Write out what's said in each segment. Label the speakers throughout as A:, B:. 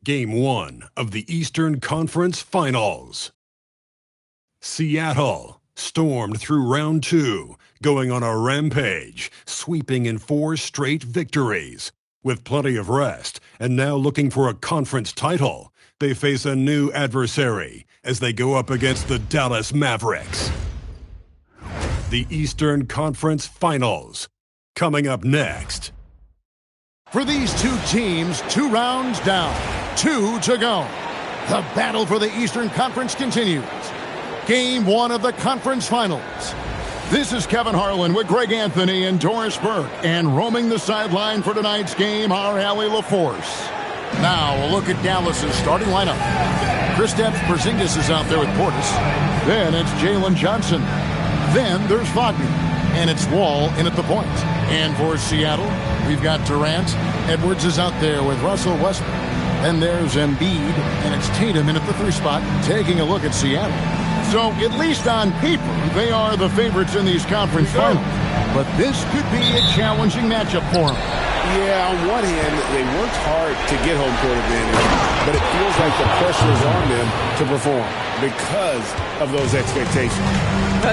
A: Game 1 of the Eastern Conference Finals. Seattle stormed through round 2, going on a rampage, sweeping in 4 straight victories. With plenty of rest, and now looking for a conference title, they face a new adversary as they go up against the Dallas Mavericks. The Eastern Conference Finals, coming up next.
B: For these two teams, 2 rounds down, 2 to go. The battle for the Eastern Conference continues. Game 1 of the conference finals. This is Kevin Harlan with Greg Anthony and Doris Burke, and roaming the sideline for tonight's game, our Allie LaForce. Now a look at Dallas's starting lineup. Kristaps Porzingis is out there with Portis. Then it's Jalen Johnson. Then there's Wagner, and it's Wall in at the point. And for Seattle, we've got Durant. Edwards is out there with Russell Westbrook. Then there's Embiid, and it's Tatum in at the 3 spot. Taking a look at Seattle. So, at least on paper, they are the favorites in these conference finals. But this could be a challenging matchup for them.
C: Yeah, on one hand, they worked hard to get home court advantage, but it feels like the pressure is on them to perform because of those expectations.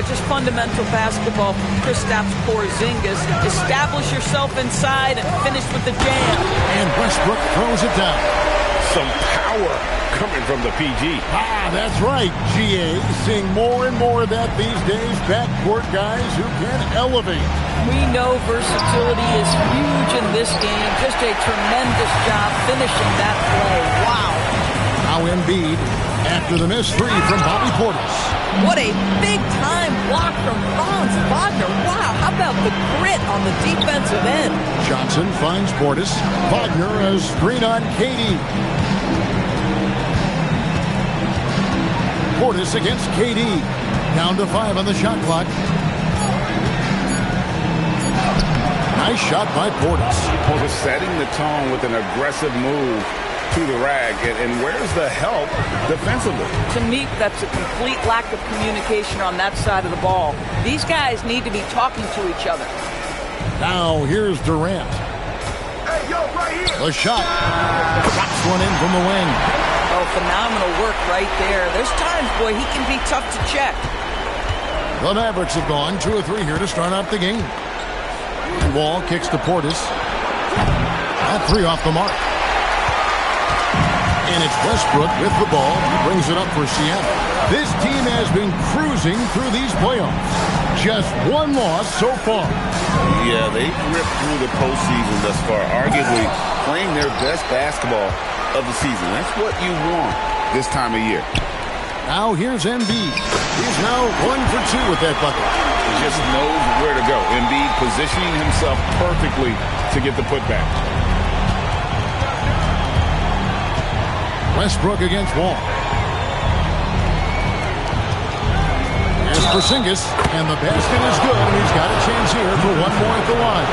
D: Just fundamental basketball from Kristaps Porzingis. Establish yourself inside and finish with the jam.
B: And Westbrook throws it down.
C: Some power coming from the PG.
B: That's right, GA. Seeing more and more of that these days. Backcourt guys who can elevate.
D: We know versatility is huge in this game. Just a tremendous job finishing that play. Wow.
B: Now Embiid after the miss 3 from Bobby Portis.
D: What a big-time block from Franz Wagner. Wow, how about the grit on the defensive end?
B: Johnson finds Portis. Wagner a screen on KD. Portis against KD. Down to 5 on the shot clock. Nice shot by Portis.
C: Portis setting the tone with an aggressive move to the rag. And where's the help defensively?
D: To me, that's a complete lack of communication on that side of the ball. These guys need to be talking to each other.
B: Now here's Durant.
C: Hey, yo, right here.
B: The shot. Drops one in from the wing.
D: Oh, phenomenal work right there. There's times, boy, he can be tough to check.
B: The Mavericks have gone 2 or 3 here to start out the game. And Wall kicks to Portis. That 3 off the mark. And it's Westbrook with the ball. He brings it up for Seattle. This team has been cruising through these playoffs. Just 1 loss so far.
E: Yeah, they've ripped through the postseason thus far, arguably playing their best basketball of the season. That's what you want this time of year.
B: Now here's Embiid. He's now 1 for 2 with that bucket.
E: He just knows where to go. Embiid positioning himself perfectly to get the putback.
B: Westbrook against Wall. As Porzingis, and the basket is good, and he's got a chance here for 1 more at the line.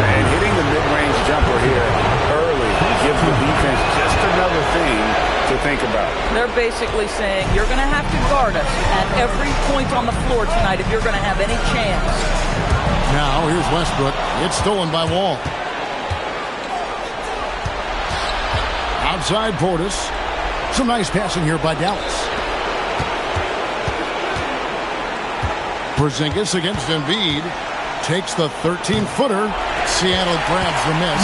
C: And hitting the mid-range jumper here early gives the defense just another thing to think about.
D: They're basically saying, you're going to have to guard us at every point on the floor tonight if you're going to have any chance.
B: Now here's Westbrook. It's stolen by Wall. Outside Portis. Some nice passing here by Dallas. Porzingis against Embiid. Takes the 13-footer. Seattle grabs the miss.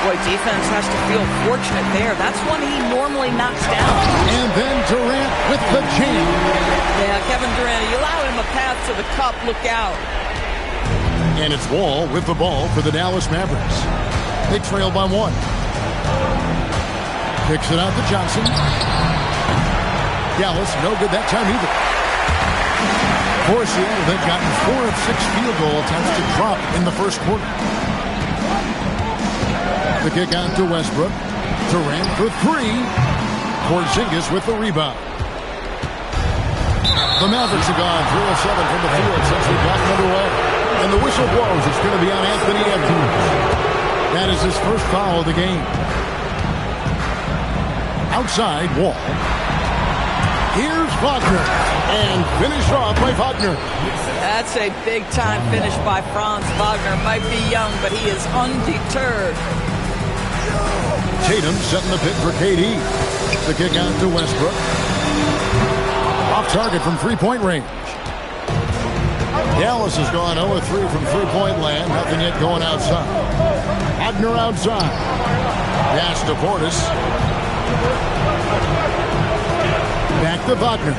D: Boy, defense has to feel fortunate there. That's one he normally knocks down.
B: And then Durant with the jam.
D: Yeah, Kevin Durant, you allow him a path to the cup. Look out.
B: And it's Wall with the ball for the Dallas Mavericks. They trail by 1. Picks it out to Johnson. Dallas, no good that time either. For Seattle, they've gotten 4 of 6 field goal attempts to drop in the first quarter. The kick out to Westbrook. Durant for 3. Porzingis with the rebound. The Mavericks have gone 3 of 7 from the field since we got underway. And the whistle blows. It's going to be on Anthony Edwards. That is his first foul of the game. Outside Wall. Here's Wagner. And finished off by Wagner.
D: That's a big-time finish by Franz Wagner. Might be young, but he is undeterred.
B: Tatum setting the pick for KD. The kick out to Westbrook. Off target from three-point range. Dallas has gone 0-3 from three-point land. Nothing yet going outside. Wagner outside. Pass to Portis. Back to Wagner.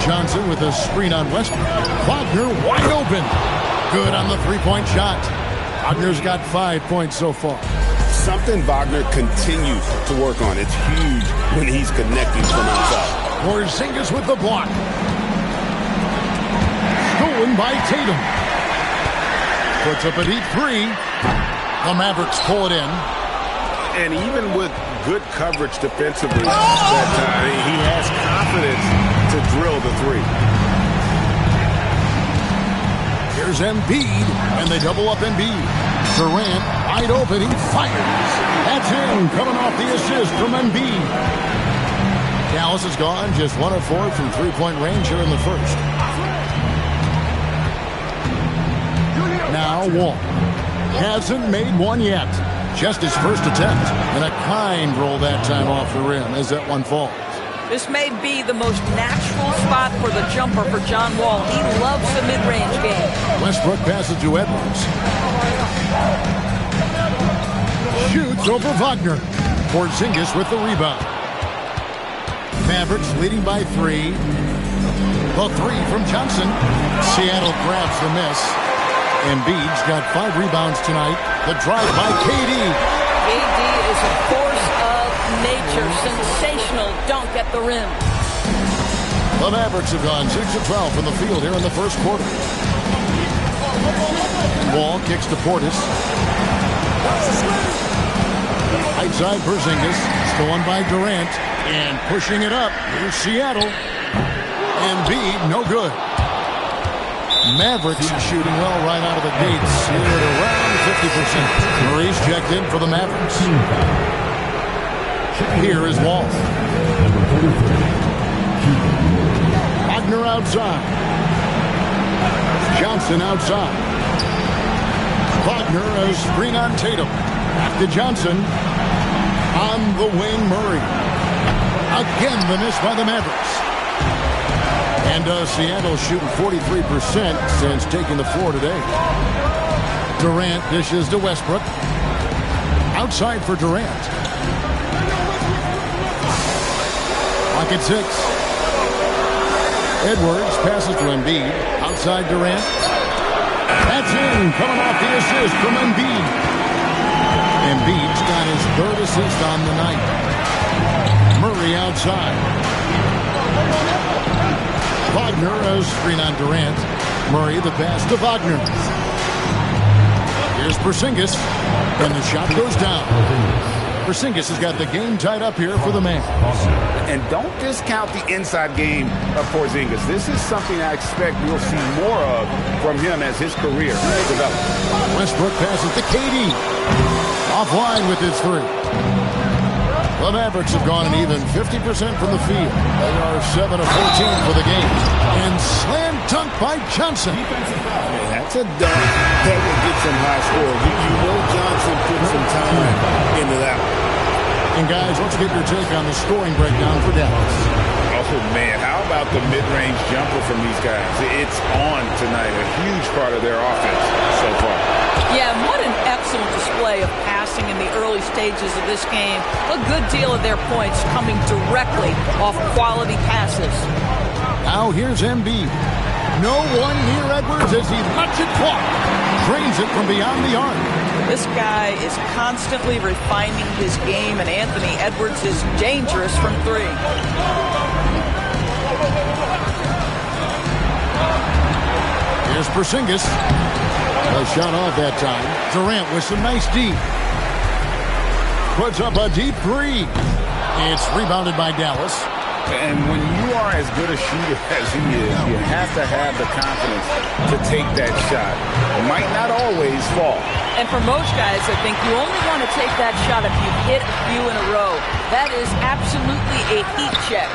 B: Johnson with a screen on Westbrook. Wagner wide open. Good on the three-point shot. Wagner's got 5 points so far.
C: Something Wagner continues to work on. It's huge when he's connecting from outside.
B: Porzingis with the block. Stolen by Tatum. Puts up a deep three. The Mavericks pull it in.
C: And even with good coverage defensively that time, he has confidence to drill the three.
B: Here's Embiid, and they double up Embiid. Durant, wide open, he fires. That's him, coming off the assist from Embiid. Dallas is gone, just 1 of 4 from three-point range here in the first. Now Wall. Hasn't made one yet. Just his first attempt, and a kind roll that time off the rim as that one falls.
D: This may be the most natural spot for the jumper for John Wall. He loves the mid-range game.
B: Westbrook passes to Edwards. Shoots over Wagner. Porzingis with the rebound. Mavericks leading by 3. The 3 from Johnson. Seattle grabs the miss. Embiid's got 5 rebounds tonight. The drive by KD.
D: KD is a force of nature. Sensational dunk at the rim.
B: The Mavericks have gone 6 of 12 from the field here in the first quarter. Wall kicks to Portis. Right side Porzingis. Stolen by Durant. And pushing it up. Here's Seattle. Embiid, no good. Mavericks shooting well right out of the gates here at around 50%. Murray's checked in for the Mavericks. Here is Wall. Wagner outside. Johnson outside. Wagner a screen on Tatum. Back to Johnson. On the wing, Murray. Again, the miss by the Mavericks. And Seattle shooting 43% since taking the floor today. Durant dishes to Westbrook. Outside for Durant. Clock at 6. Edwards passes to Embiid. Outside Durant. That's in. Coming off the assist from Embiid. Embiid's got his 3rd assist on the night. Murray outside. Wagner a screen on Durant. Murray the pass to Wagner. Here's Porzingis. And the shot goes down. Porzingis has got the game tied up here for the man.
C: And don't discount the inside game of Porzingis. This is something I expect we'll see more of from him as his career develops.
B: Westbrook passes to KD. Offline with his 3. The Mavericks have gone an even 50% from the field. They are 7 of 14 for the game. And slam dunk by Johnson.
C: That's a dunk that will get some high score. You know Johnson put some time into that one.
B: And guys, let's get your take on the scoring breakdown for Dallas.
C: Oh man, how about the mid-range jumper from these guys? It's on tonight. A huge part of their offense so far.
D: Yeah, what an excellent display of passing in the early stages of this game. A good deal of their points coming directly off quality passes.
B: Now here's Embiid. No one near Edwards as he lets it walk. Drains it from beyond the arc.
D: This guy is constantly refining his game, and Anthony Edwards is dangerous from 3.
B: Here's Porzingis. A shot off that time. Durant with some nice D. Puts up a deep 3. It's rebounded by Dallas.
C: And when you are as good a shooter as he is, you have to have the confidence to take that shot. It might not always fall.
D: And for most guys, I think you only want to take that shot if you hit a few in a row. That is absolutely a heat check.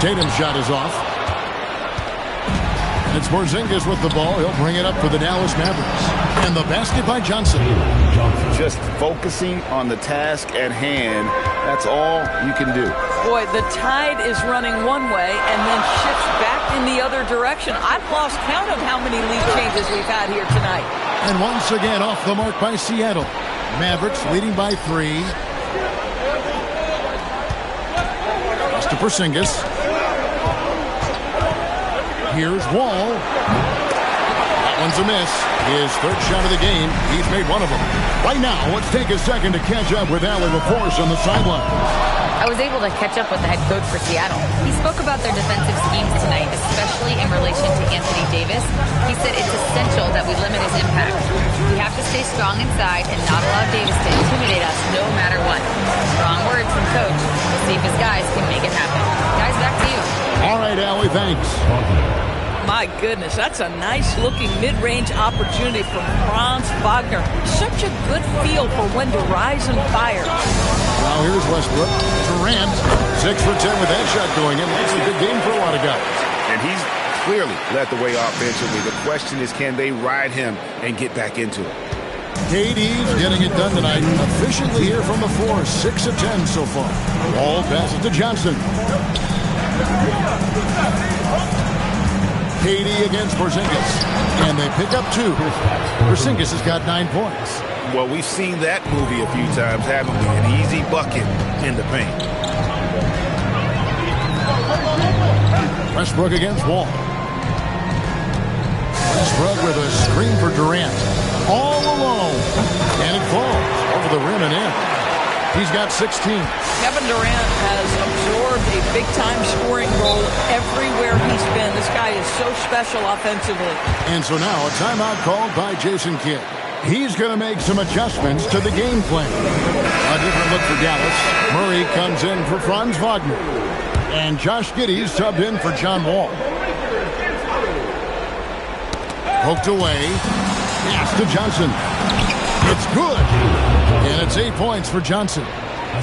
B: Tatum's shot is off. It's Porzingis with the ball. He'll bring it up for the Dallas Mavericks. And the basket by Johnson.
E: Just focusing on the task at hand. That's all you can do.
D: Boy, the tide is running one way and then shifts back in the other direction. I've lost count of how many lead changes we've had here tonight.
B: And once again off the mark by Seattle. Mavericks leading by 3. Pass to Porzingis. Here's Wall. That one's a miss. His third shot of the game. He's made one of them. Right now, let's take a second to catch up with Allie LaForce on the sideline.
F: I was able to catch up with the head coach for Seattle. He spoke about their defensive schemes tonight, especially in relation to Anthony Davis. He said it's essential that we limit his impact. We have to stay strong inside and not allow Davis to intimidate us no matter what. Strong words from coach. We'll see if his guys can make it happen. Guys, back to you.
B: All right, Allie, thanks.
D: My goodness, that's a nice-looking mid-range opportunity from Franz Wagner. Such a good feel for when to rise and fire.
B: Now here's Westbrook. Durant, 6 for 10 with that shot going in. That's a good game for a lot of guys.
E: And he's clearly led the way offensively. The question is, can they ride him and get back into it?
B: KD's getting it done tonight. Efficiently here from the floor. 6 of 10 so far. Ball passes to Johnson. KD against Porzingis. And they pick up 2. Porzingis has got 9 points.
E: Well, we've seen that movie a few times, haven't we? An easy bucket in the paint.
B: Westbrook against Wall. Westbrook with a screen for Durant. All alone. And it falls over the rim and in. He's got 16.
D: Kevin Durant has absorbed a big-time scoring role everywhere he's been. This guy is so special offensively.
B: And so now a timeout called by Jason Kidd. He's going to make some adjustments to the game plan. A different look for Dallas. Murray comes in for Franz Wagner. And Josh Giddey's subbed in for John Wall. Poked away. Pass to Johnson. It's good. And it's 8 points for Johnson.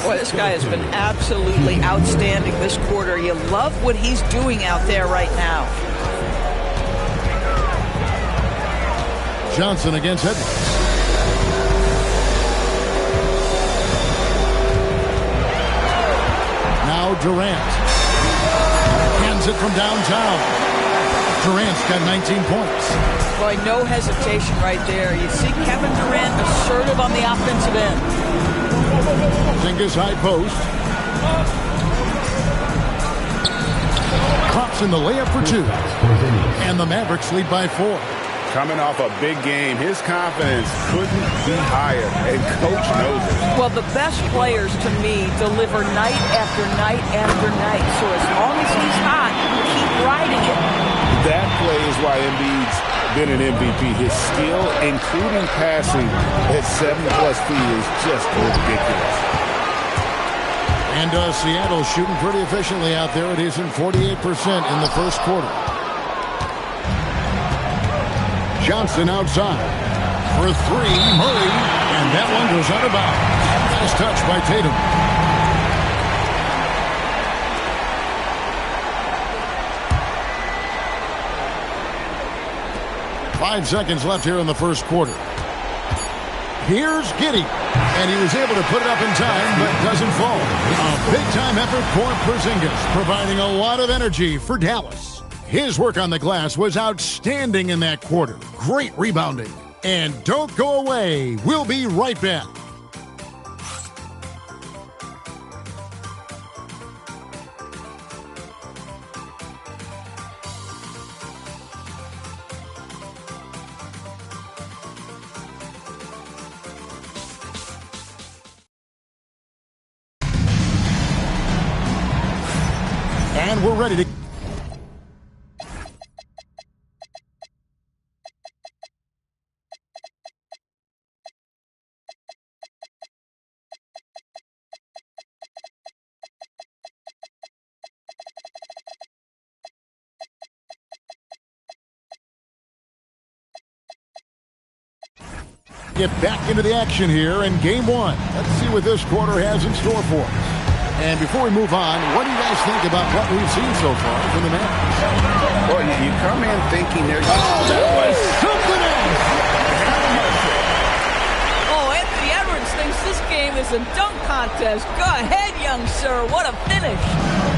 D: Boy, this guy has been absolutely outstanding this quarter. You love what he's doing out there right now.
B: Johnson against Edwards. Now Durant. Hands it from downtown. Durant's got 19 points.
D: Boy, no hesitation right there. You see Kevin Durant assertive on the offensive end.
B: Porzingis high post. Drops in the layup for 2. And the Mavericks lead by 4.
E: Coming off a big game, his confidence couldn't be higher, and coach knows it.
D: Well, the best players, to me, deliver night after night after night. So as long as he's hot, keep riding it.
E: That play is why Embiid's been an MVP. His skill, including passing at 7+ feet, is just ridiculous.
B: And Seattle shooting pretty efficiently out there. It is in 48% in the first quarter. Johnson outside for 3. Murray. And that one goes out of bounds. Nice touch by Tatum. Five seconds left here in the first quarter. Here's Giddey. And he was able to put it up in time, but doesn't fall. A big-time effort for Porzingis, providing a lot of energy for Dallas. His work on the glass was outstanding in that quarter. Great rebounding. And don't go away. We'll be right back. And we're ready to... get back into the action here in Game 1. Let's see what this quarter has in store for us. And before we move on, what do you guys think about what we've seen so far from the Mavericks?
E: Well, you come man thinking they're
B: That was something else.
D: Oh, Anthony Edwards thinks this game is a dunk contest. Go ahead, young sir. What a finish.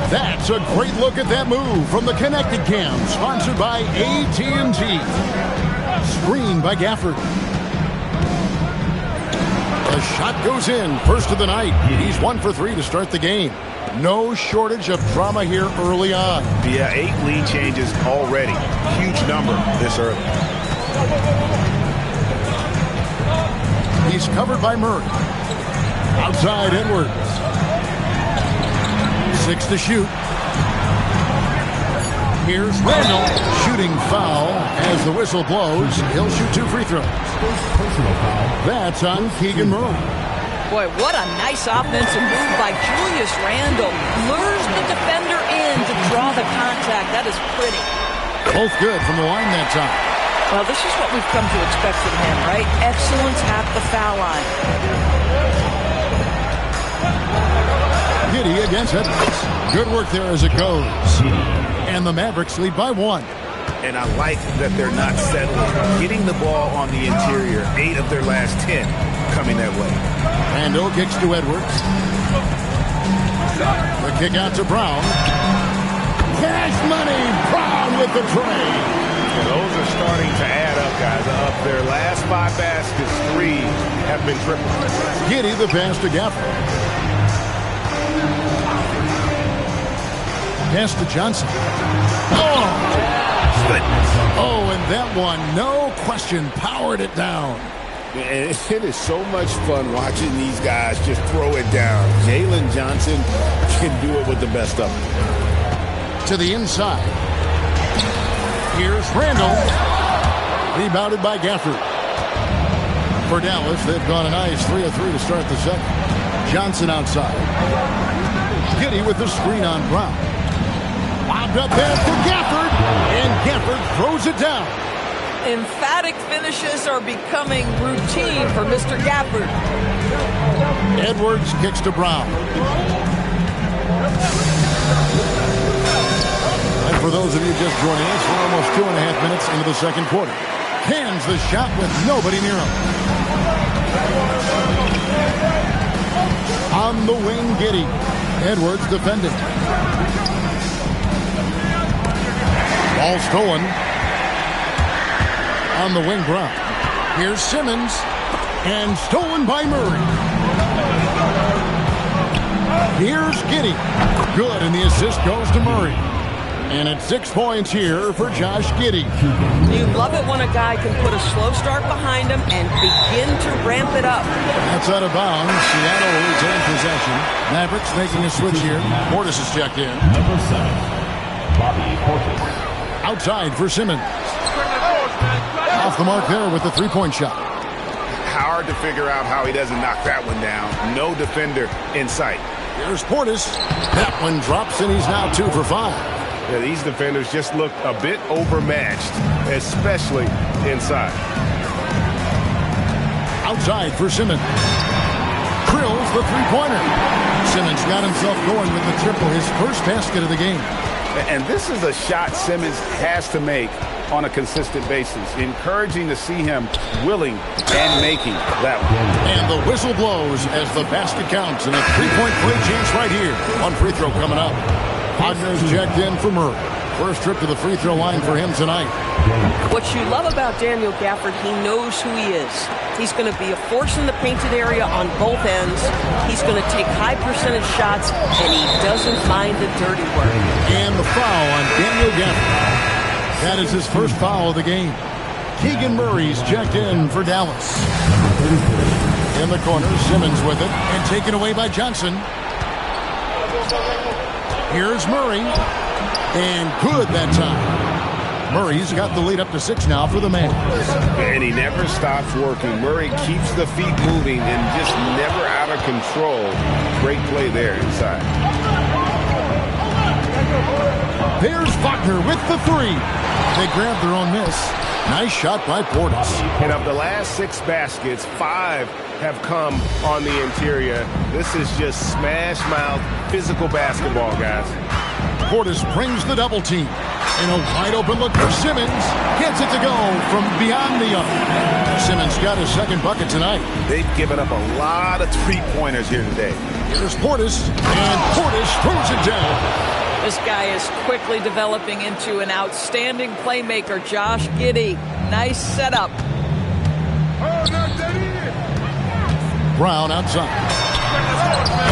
B: That's a great look at that move from the Connected Cam, sponsored by AT&T. Screen by Gafford. The shot goes in, first of the night. He's 1 for 3 to start the game. No shortage of drama here early on.
C: Yeah, 8 lead changes already. Huge number this early.
B: He's covered by Murray. Outside Edwards. 6 to shoot. Here's Randall. Shooting foul as the whistle blows. He'll shoot 2 free throws. That's on Keegan Murray.
D: Boy, what a nice offensive move by Julius Randle. Lures the defender in to draw the contact. That is pretty.
B: Both good from the line that time.
D: Well, this is what we've come to expect from him, right? Excellence at the foul line.
B: Giddey against Edwards. Good work there as it goes. And the Mavericks lead by 1.
C: And I like that they're not settling. Getting the ball on the interior, 8 of their last 10 coming that way.
B: Randall kicks to Edwards. The kick out to Brown. Cash money. Brown with the tray.
C: And those are starting to add up, guys. Up their last 5 baskets, 3 have been triple.
B: Giddey the pass to Gafford. Pass to Johnson. Oh, and that one, no question, powered it down.
C: And it is so much fun watching these guys just throw it down. Jalen Johnson can do it with the best of them.
B: To the inside. Here's Randall. Rebounded by Gafford. For Dallas, they've gone a nice 3 of 3 to start the second. Johnson outside. Giddey with the screen on Brown. Lobbed up there for Gafford. And Gafford throws it down.
D: Emphatic finishes are becoming routine for Mr. Gafford.
B: Edwards kicks to Brown. And for those of you just joining us, we're almost 2.5 minutes into the second quarter. Cans the shot with nobody near him. On the wing, Giddey. Edwards defending. Ball stolen. On the wing, Brown. Here's Simmons. And stolen by Murray. Here's Giddey. Good, and the assist goes to Murray. And it's 6 points here for Josh Giddey.
D: You love it when a guy can put a slow start behind him and begin to ramp it up.
B: That's out of bounds. Seattle will retain possession. Mavericks making a switch here. Portis is checked in.
G: Number 7, Bobby Portis.
B: Outside for Simmons. Off the mark there with the three-point shot.
C: Hard to figure out how he doesn't knock that one down. No defender in sight.
B: Here's Portis. That one drops, and he's now 2 for 5.
C: Yeah, these defenders just look a bit overmatched, especially inside.
B: Outside for Simmons. Drills the three-pointer. Simmons got himself going with the triple, his first basket of the game.
C: And this is a shot Simmons has to make on a consistent basis. Encouraging to see him willing and making that one.
B: And the whistle blows as the basket counts, and a three-point play chance right here. One free throw coming up. Wagner's checked in for Murray. First trip to the free throw line for him tonight.
D: What you love about Daniel Gafford, he knows who he is. He's going to be a force in the painted area on both ends. He's going to take high percentage shots, and he doesn't mind the dirty work.
B: And the foul on Daniel Gafford. That is his first foul of the game. Keegan Murray's checked in for Dallas. In the corner, Simmons with it, and taken away by Johnson. Here's Murray. And good that time. Murray's got the lead up to 6 now for the man.
C: And he never stops working. Murray keeps the feet moving and just never out of control. Great play there inside.
B: There's Wagner with the 3. They grabbed their own miss. Nice shot by Portis.
C: And of the last 6 baskets, 5 have come on the interior. This is just smash mouth physical basketball, guys.
B: Portis brings the double team. And a wide open look for Simmons. Gets it to go from beyond the arc. Simmons got his second bucket tonight.
E: They've given up a lot of three-pointers here today.
B: Here's Portis. And Portis throws it down.
H: This guy is quickly developing into an outstanding playmaker. Josh Giddey. Nice setup.
B: Brown outside.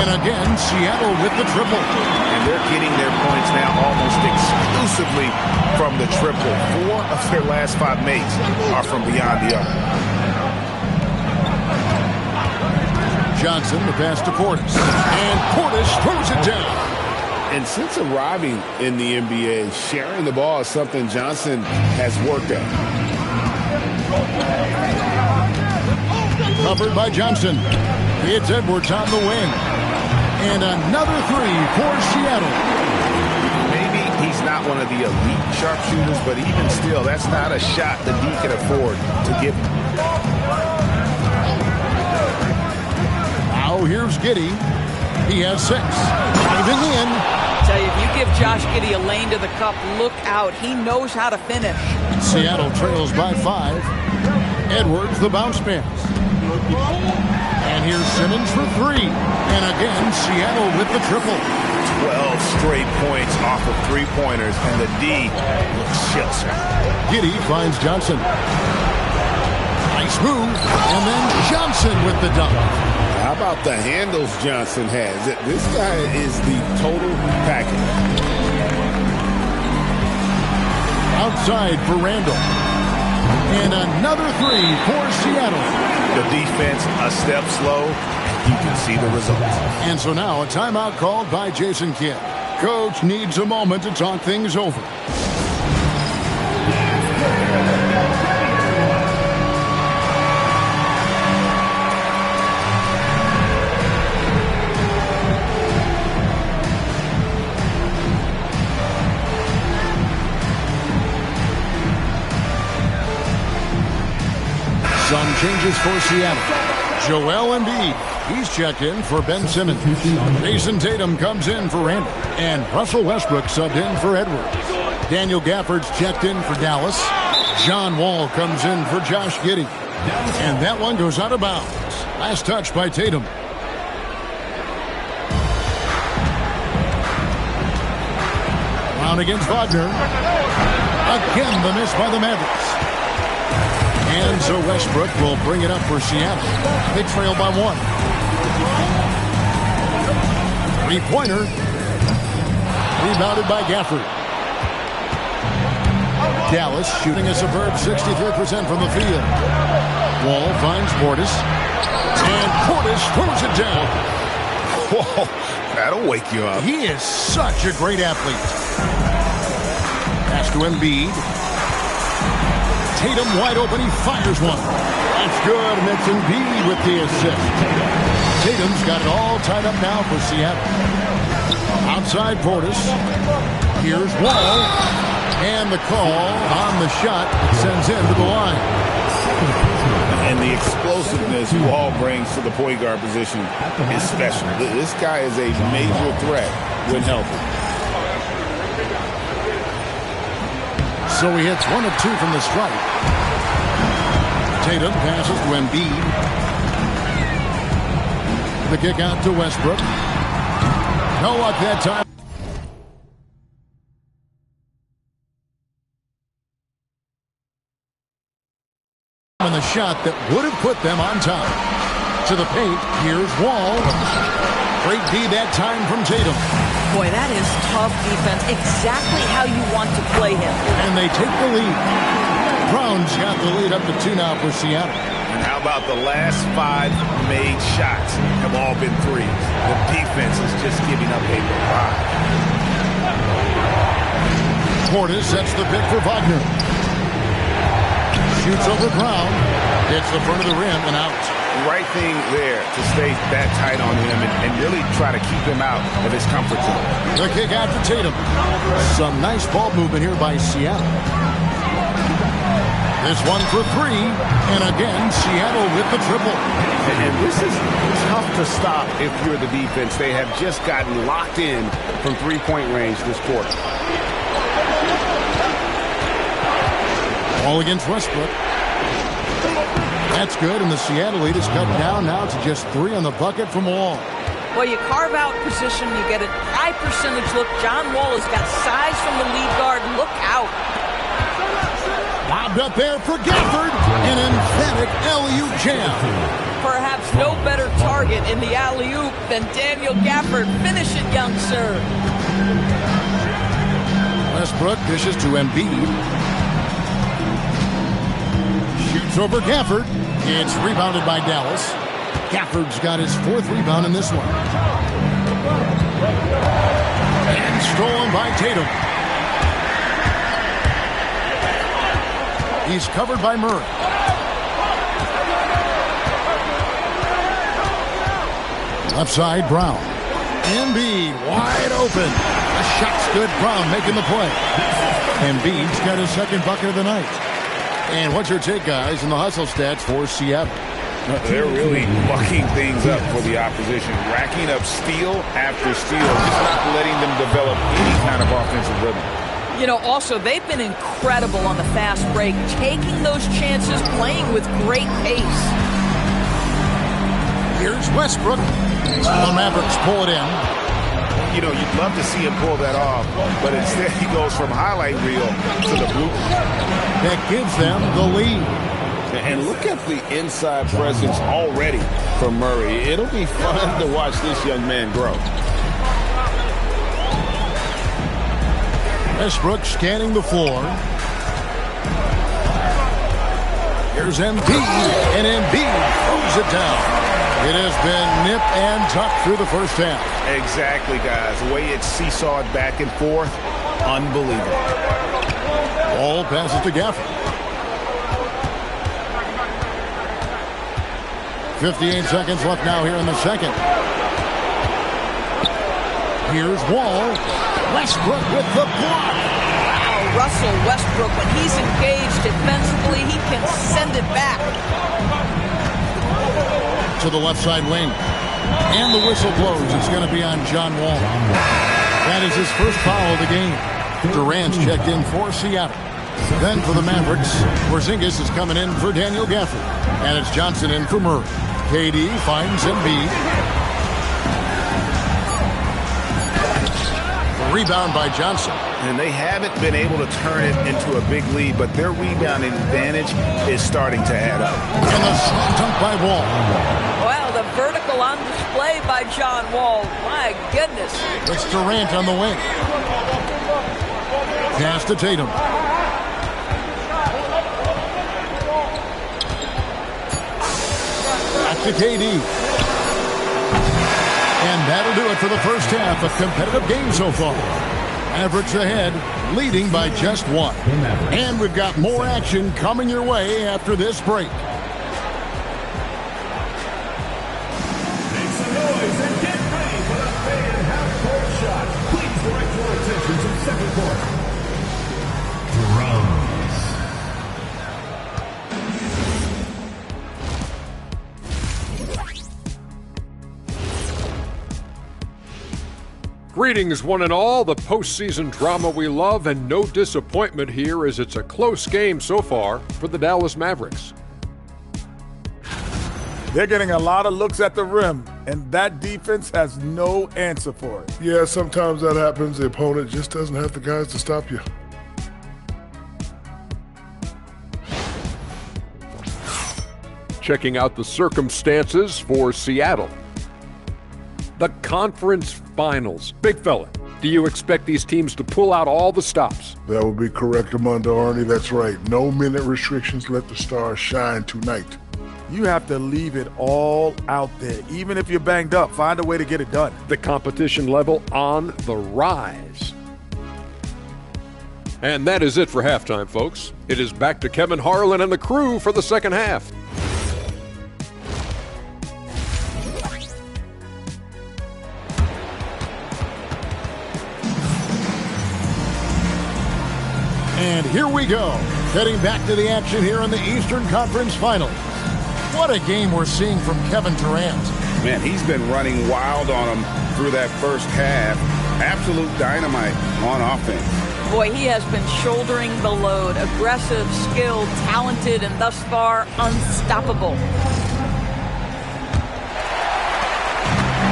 B: And again, Seattle with the triple.
E: And they're getting their points now almost exclusively from the triple. 4 of their last 5 makes are from beyond the arc.
B: Johnson, the pass to Portis. And Portis throws it down.
C: And since arriving in the NBA, sharing the ball is something Johnson has worked at.
B: Covered by Johnson. It's Edwards on the wing. And another three for Seattle.
E: Maybe he's not one of the elite sharpshooters, but even still, that's not a shot that he can afford to give.
B: Now here's Giddey. He has 6. Diving in.
H: Tell you, if you give Josh Giddey a lane to the cup, look out. He knows how to finish.
B: Seattle trails by 5. Edwards, the bounce pass. And here's Simmons for 3. And again, Seattle with the triple.
E: 12 straight points off of three-pointers, and the D looks shell-shocked.
B: Giddey finds Johnson. Nice move. And then Johnson with the dunk.
C: How about the handles Johnson has? This guy is the total package.
B: Outside for Randall. And another 3 for Seattle.
E: The defense a step slow. You can see the results.
B: And so now a timeout called by Jason Kidd. Coach needs a moment to talk things over. Some changes for Seattle. Joel Embiid, he's checked in for Ben Simmons. Jason Tatum comes in for Randall. And Russell Westbrook subbed in for Edwards. Daniel Gafford's checked in for Dallas. John Wall comes in for Josh Giddey. And that one goes out of bounds. Last touch by Tatum. Brown against Wagner. Again, the miss by the Mavericks. And so Westbrook will bring it up for Seattle. They trail by 1. 3-pointer. Rebounded by Gafford. Dallas shooting a superb 63% from the field. Wall finds Portis. And Portis throws it down.
E: Whoa, that'll wake you up.
B: He is such a great athlete. Pass to Embiid. Tatum wide open, he fires one. That's good, and it's Embiid with the assist. Tatum's got it all tied up now for Seattle. Outside Portis. Here's Wall. And the call on the shot sends him to the line.
E: And the explosiveness Wall brings to the point guard position is special. This guy is a major threat when healthy.
B: So he hits 1 of 2 from the stripe. Tatum passes to Embiid. The kick out to Westbrook. No luck that time. And the shot that would have put them on top. To the paint, here's Wall. Great D that time from Tatum.
H: Boy, that is tough defense. Exactly how you want to play him.
B: And they take the lead. Brown's got the lead up to 2 now for Seattle.
E: And how about the last 5 made shots have all been threes? The defense is just giving up a barrage.
B: Portis sets the pick for Wagner. Shoots over Brown. Hits the front of the rim and out.
E: Right thing there to stay that tight on him and really try to keep him out of his comfort zone.
B: The kick out to Tatum. Some nice ball movement here by Seattle. This one for three. And again, Seattle with the triple.
C: And this is tough to stop if you're the defense. They have just gotten locked in from three-point range this quarter.
B: Ball against Westbrook. That's good, and the Seattle lead is cut down now to just 3 on the bucket from Wall.
D: Well, you carve out position, you get a high percentage look. John Wall has got size from the lead guard. Look out.
B: Lobbed up there for Gafford. An emphatic alley-oop jam.
D: Perhaps no better target in the alley-oop than Daniel Gafford. Finish it, young sir.
B: Westbrook dishes to Embiid. Shoots over Gafford. It's rebounded by Dallas. Gafford's got his 4th rebound in this one. And stolen by Tatum. He's covered by Murray. Left side, Brown. Embiid wide open. A shot's good. Brown making the play. Embiid's got his 2nd bucket of the night. And what's your take, guys, in the hustle stats for Seattle?
C: They're really mucking things up for the opposition, racking up steal after steal, just not letting them develop any kind of offensive rhythm.
D: You know, also, they've been incredible on the fast break, taking those chances, playing with great pace.
B: Here's Westbrook. The Mavericks pull it in.
C: You know, you'd love to see him pull that off, but instead he goes from highlight reel to the blooper.
B: That gives them the lead.
C: And look at the inside presence already from Murray. It'll be fun to watch this young man grow.
B: Westbrook scanning the floor. Here's Embiid, and Embiid throws it down. It has been nip and tuck through the first half.
C: Exactly, guys. The way it's seesawed back and forth, unbelievable.
B: Ball passes to Gafford. 58 seconds left now here in the second. Here's Wall. Westbrook with the block.
D: Wow, Russell Westbrook, when he's engaged defensively, he can send it back.
B: To the left side lane. And the whistle blows. It's going to be on John Wall. That is his first foul of the game. Durant's checked in for Seattle. Then for the Mavericks, Porzingis is coming in for Daniel Gafford. And it's Johnson in for Murray. KD finds Embiid. Rebound by Johnson.
C: And they haven't been able to turn it into a big lead, but their rebounding advantage is starting to add up.
B: And the slam dunk by Wall.
D: Wow, the vertical on display by John Wall. My goodness.
B: It's Durant on the wing. Pass to Tatum. Back to KD. And that'll do it for the first half. A competitive game so far. Mavericks ahead, leading by just 1. And we've got more action coming your way after this break.
G: Make some noise and get ready for the fan half-court shot. Please direct your attention to second court. Drums.
I: Greetings, one and all. The postseason drama we love, and no disappointment here as it's a close game so far for the Dallas Mavericks.
J: They're getting a lot of looks at the rim, and that defense has no answer for it.
K: Yeah, sometimes that happens. The opponent just doesn't have the guys to stop you.
I: Checking out the circumstances for Seattle. The conference finals. Big fella, do you expect these teams to pull out all the stops?
K: That would be correct, Armando Arnie. That's right. No minute restrictions. Let the stars shine tonight.
J: You have to leave it all out there. Even if you're banged up, find a way to get it done.
I: The competition level on the rise. And that is it for halftime, folks. It is back to Kevin Harlan and the crew for the second half.
B: And here we go. Heading back to the action here in the Eastern Conference Finals. What a game we're seeing from Kevin Durant.
C: Man, he's been running wild on him through that first half. Absolute dynamite on offense.
H: Boy, he has been shouldering the load. Aggressive, skilled, talented, and thus far unstoppable.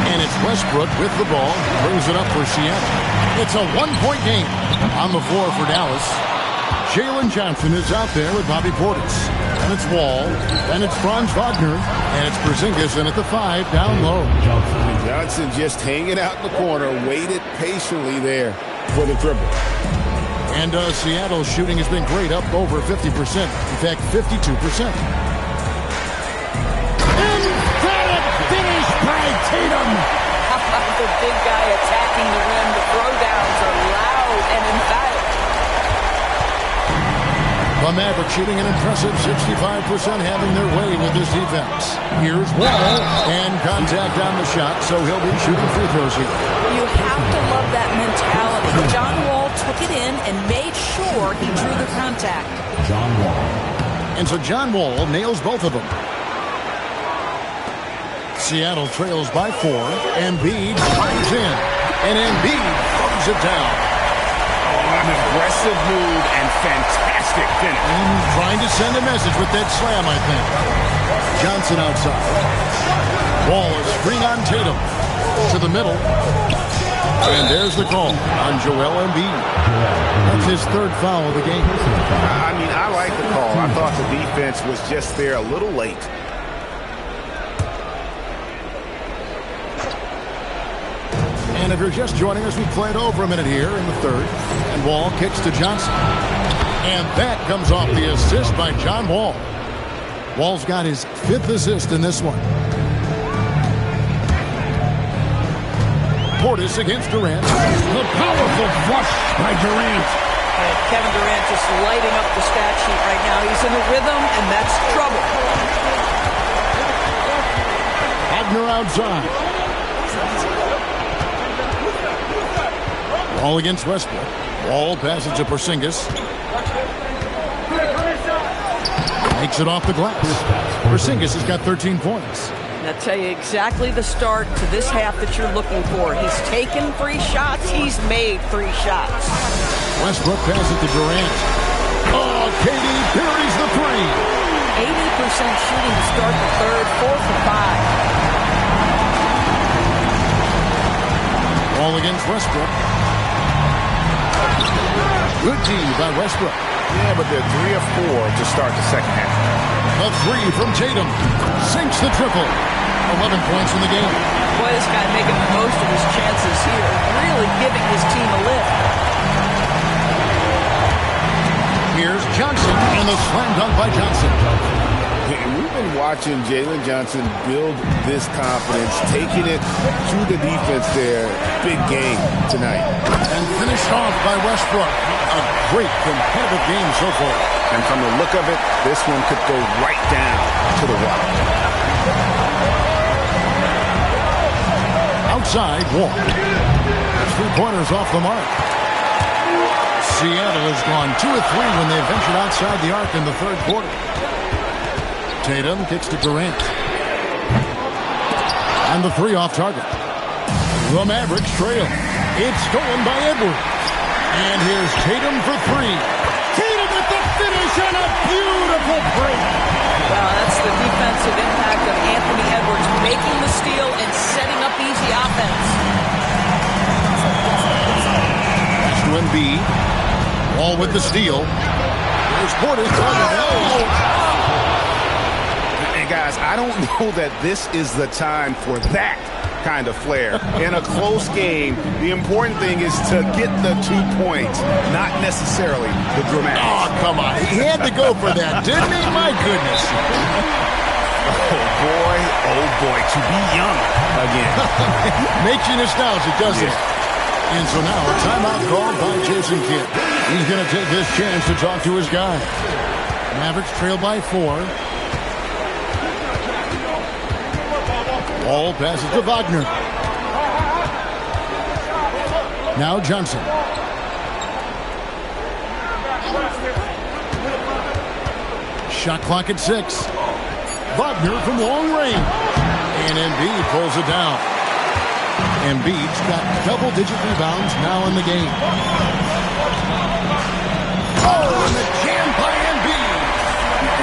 B: And it's Westbrook with the ball. Brings it up for Seattle. It's a one-point game. On the floor for Dallas. Jalen Johnson is out there with Bobby Portis. And it's Wall. And it's Franz Wagner. And it's Porzingis in at the 5 down low.
C: Johnson just hanging out in the corner, waited patiently there for the triple.
B: And Seattle's shooting has been great, up over 50%. In fact, 52%.
G: Emphatic finish by Tatum.
H: The big guy attacking the rim. The throwdowns are loud and emphatic.
B: The Mavericks shooting an impressive 65%, having their way with this defense. Here's Wall, and contact on the shot, so he'll be shooting free throws here.
H: You have to love that mentality. John Wall took it in and made sure he drew the contact.
G: John Wall.
B: And so John Wall nails both of them. Seattle trails by 4. Embiid drives in, and Embiid throws it down.
C: An aggressive move and fantastic finish.
B: And trying to send a message with that slam, I think. Johnson outside. Wall is free on Tatum. To the middle. And there's the call on Joel Embiid. That's his 3rd foul of the game.
C: I mean, I like the call. I thought the defense was just there a little late.
B: And if you're just joining us, we played over a minute here in the 3rd. And Wall kicks to Johnson. And that comes off the assist by John Wall. Wall's got his 5th assist in this one. Portis against Durant.
G: The powerful flush by Durant.
H: And Kevin Durant just lighting up the stat sheet right now. He's in a rhythm, and that's trouble.
B: Wagner outside. Wall against Westbrook. Wall passes to Porzingis. Makes it off the glass. Porzingis has got 13 points.
H: And I'll tell you exactly the start to this half that you're looking for. He's taken 3 shots. He's made 3 shots.
B: Westbrook passes to Durant. Oh, KD buries the 3.
H: 80% shooting to start the 3rd, 4 for 5.
B: Wall against Westbrook. Good D by Westbrook.
C: Yeah, but they're 3 of 4 to start the second half.
B: A 3 from Tatum. Sinks the triple. 11 points in the game.
H: Boy, this guy making the most of his chances here. Really giving his team a lift.
B: Here's Johnson and the slam dunk by Johnson.
C: We've been watching Jalen Johnson build this confidence, taking it to the defense there. Big game tonight.
B: And finished off by Westbrook. A great competitive game so far.
C: And from the look of it, this one could go right down to the wire.
B: Outside, Wall. 3-pointers off the mark. Seattle has gone 2 of 3 when they ventured outside the arc in the 3rd quarter. Tatum kicks to Durant. And the 3 off target. The Mavericks trail. It's stolen by Edwards. And here's Tatum for 3. Tatum with the finish and a beautiful break.
H: Wow, that's the defensive impact of Anthony Edwards making the steal and setting up easy offense.
B: Pass to Embiid. Wall with the steal. Here's Portis.
C: And guys, I don't know that this is the time for that kind of flair. In a close game, the important thing is to get the 2 points, not necessarily the dramatics.
B: Oh, come on. He had to go for that, didn't he? My goodness.
C: Oh boy, to be young again.
B: Makes you nostalgic, doesn't it? And so now a timeout called by Jason Kidd. He's going to take this chance to talk to his guy. Mavericks trail by 4. Wall passes to Wagner. Now Johnson. Shot clock at 6. Wagner from long range. And Embiid pulls it down. Embiid's got double-digit rebounds now in the game. Oh, and the jam by Embiid.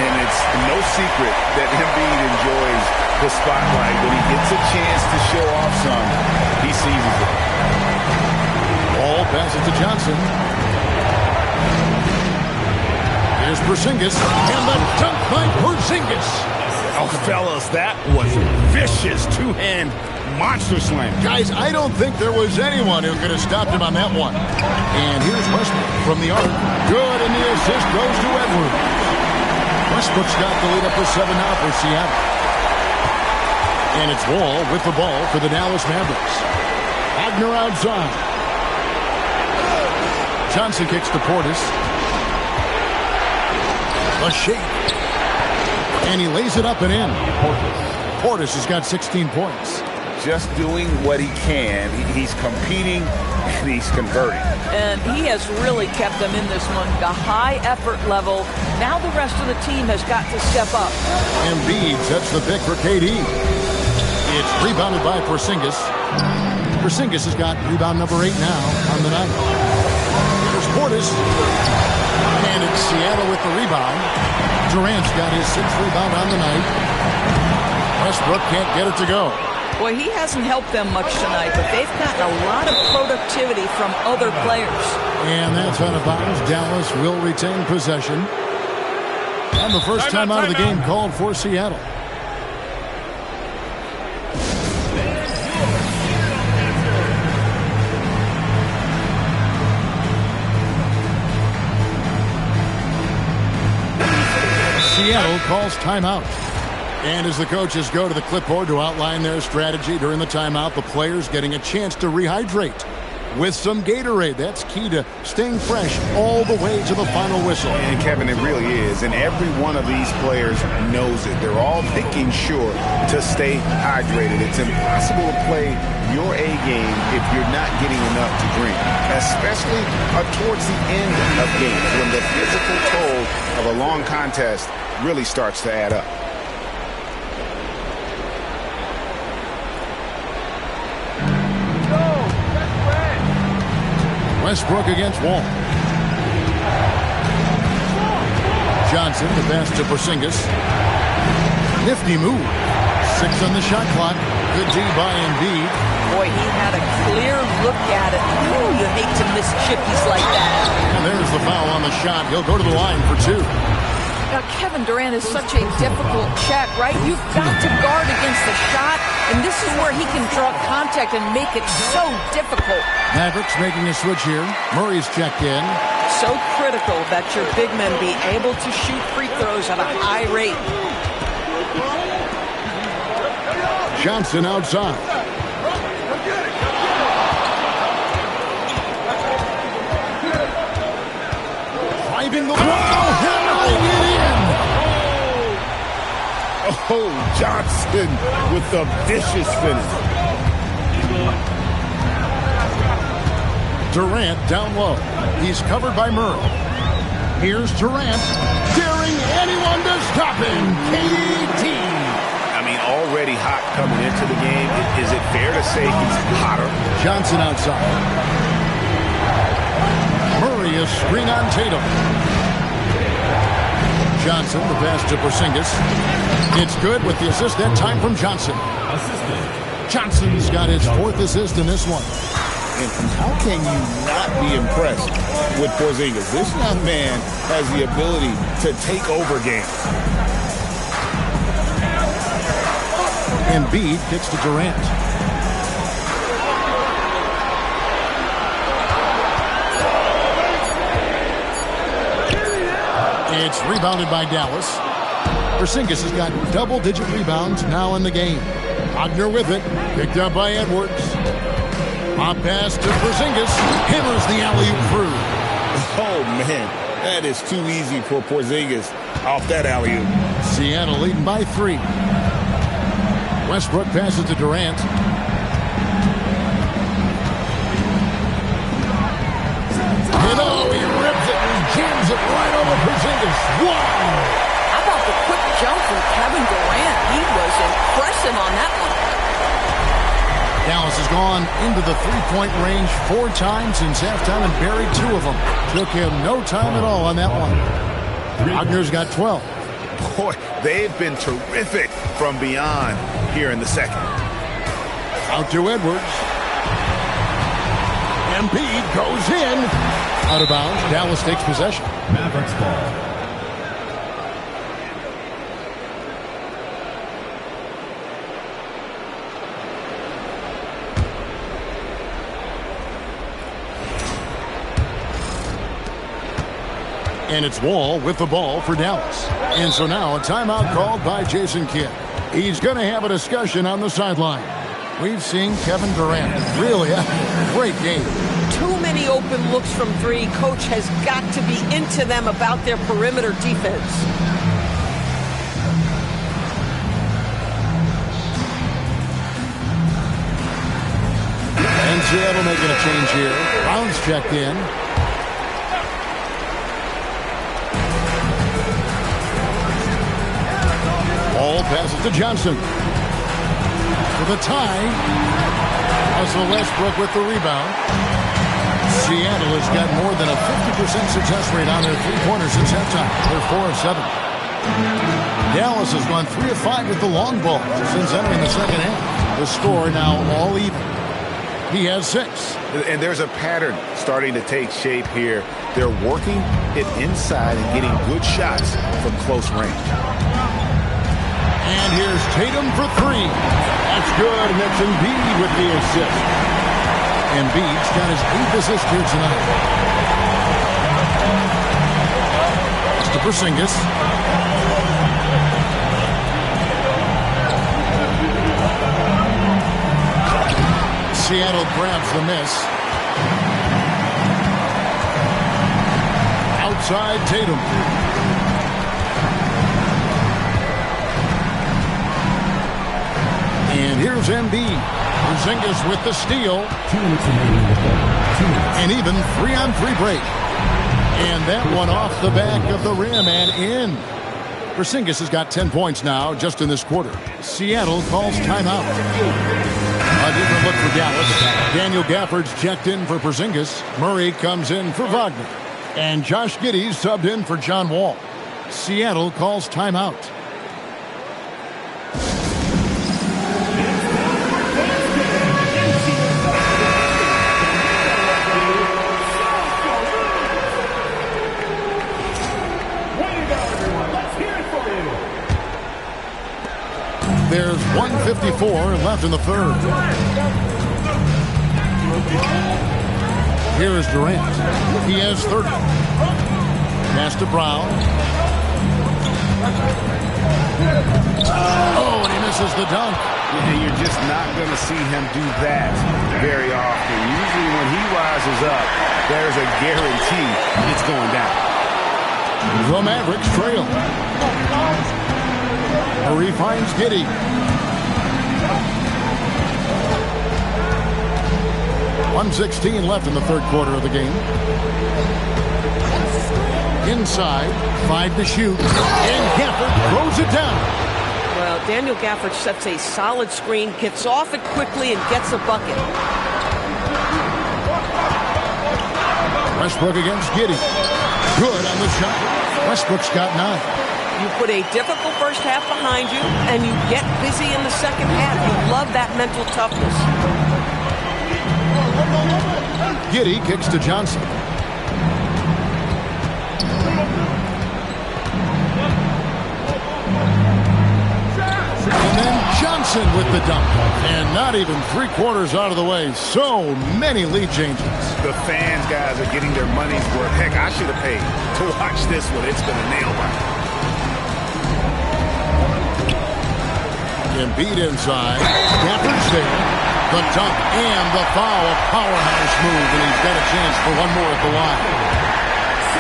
C: And it's no secret that Embiid enjoys the spotlight. When he gets a chance to show off some, he seizes it.
B: Ball passes to Johnson. Here's Porzingis, and the dunk by Porzingis.
C: Oh, fellas, that was vicious two-hand monster slam.
B: Guys, I don't think there was anyone who could have stopped him on that one. And here's Westbrook from the arc. Good, and the assist goes to Edwards. Westbrook's got the lead up to 7 now for Seattle. And it's Wall with the ball for the Dallas Mavericks. Wagner outside. Johnson kicks to Portis. A shake. And he lays it up and in. Portis has got 16 points.
C: Just doing what he can. He's competing and he's converting.
H: And he has really kept them in this one. The high effort level. Now the rest of the team has got to step up.
B: Embiid sets the pick for KD. It's rebounded by Porzingis. Porzingis has got rebound number 8 now on the night. Here's Portis. And it's Seattle with the rebound. Durant's got his 6th rebound on the night. Westbrook can't get it to go.
H: Boy, he hasn't helped them much tonight, but they've gotten a lot of productivity from other players.
B: And that's out of bounds. Dallas will retain possession. And the first time out of the game called for Seattle. Seattle calls timeout. And as the coaches go to the clipboard to outline their strategy during the timeout, the players getting a chance to rehydrate with some Gatorade. That's key to staying fresh all the way to the final whistle.
C: And Kevin, it really is. And every one of these players knows it. They're all making sure to stay hydrated. It's impossible to play your A game if you're not getting enough to drink, especially towards the end of games when the physical toll of a long contest really starts to add up.
B: Westbrook against Wall. Johnson, the pass to Porzingis. Nifty move. 6 on the shot clock. Good D by Embiid.
H: Boy, he had a clear look at it. Ooh, you hate to miss chippies like that.
B: And there's the foul on the shot. He'll go to the line for 2.
H: Now, Kevin Durant is such a difficult check, right? You've got to guard against the shot, and this is where he can draw contact and make it so difficult.
B: Mavericks making a switch here. Murray's checked in.
H: So critical that your big men be able to shoot free throws at a high rate.
B: Johnson outside. Driving the ball. Hammering it in.
C: Oh, Johnson with the vicious finish.
B: Durant down low. He's covered by Murray. Here's Durant. Daring anyone to stop him. KD.
C: I mean, already hot coming into the game. Is it fair to say he's hotter?
B: Johnson outside. Murray is screen on Tatum. Johnson, the pass to Porzingis. It's good with the assist that time from Johnson. Johnson's got his 4th assist in this one.
C: And how can you not be impressed with Porzingis? This young man has the ability to take over games.
B: Embiid kicks to Durant. It's rebounded by Dallas. Porzingis has got double-digit rebounds now in the game. Wagner with it. Picked up by Edwards. Hot pass to Porzingis. Hammers the alley-oop through.
C: Oh, man. That is too easy for Porzingis off that alley-oop.
B: Seattle leading by 3. Westbrook passes to Durant. And oh, he rips it and jams it right over Porzingis. Wow!
H: How about
B: gone into the three-point range 4 times since halftime and buried 2 of them. Took him no time at all on that one. Wagner's got 12.
C: Boy, they've been terrific from beyond here in the second.
B: Out to Edwards. Embiid goes in. Out of bounds. Dallas takes possession.
G: Mavericks ball.
B: And it's Wall with the ball for Dallas. And so now a timeout called by Jason Kidd. He's going to have a discussion on the sideline. We've seen Kevin Durant really have a great game.
D: Too many open looks from 3. Coach has got to be into them about their perimeter defense.
B: And Seattle making a change here. Brown's checked in. Ball passes to Johnson. For the tie. Russell Westbrook with the rebound. Seattle has got more than a 50% success rate on their three-pointers since halftime. They're 4 of 7. Dallas has gone 3 of 5 with the long ball since entering the second half. The score now all even. He has 6.
C: And there's a pattern starting to take shape here. They're working it inside and getting good shots from close range.
B: And here's Tatum for 3. That's good, and that's Embiid with the assist. Embiid's got his 8th assist here tonight. It's to Porzingis. Seattle grabs the miss. Outside Tatum. And here's Embiid. Porzingis with the steal.
G: 2 minutes remaining in the quarter. 2 minutes.
B: An even 3-on-3 break. And that one off the back of the rim and in. Porzingis has got 10 points now just in this quarter. Seattle calls timeout. A different look for Dallas. Daniel Gafford's checked in for Porzingis. Murray comes in for Wagner. And Josh Giddey's subbed in for John Wall. Seattle calls timeout. There's 1:54 left in the third. Here is Durant. He has 30. Pass to Brown. Oh, and he misses the dunk.
C: And you're just not going to see him do that very often. Usually when he rises up, there's a guarantee it's going down.
B: The Mavericks trail. Murray finds Giddey. .116 left in the third quarter of the game. Inside, 5 to shoot. And Gafford throws it down.
D: Well, Daniel Gafford sets a solid screen, gets off it quickly, and gets a bucket.
B: Westbrook against Giddey. Good on the shot. Westbrook's got 9.
D: You put a difficult first half behind you, and you get busy in the second half. You love that mental toughness.
B: Giddey kicks to Johnson. And then Johnson with the dunk. And not even 3/4 out of the way. So many lead changes.
C: The fans, guys, are getting their money's worth. Heck, I should have paid to watch this one. It's been a nail biter.
B: Embiid inside. Gafford's there. The dunk and the foul. A powerhouse move, and he's got a chance for one more at the line.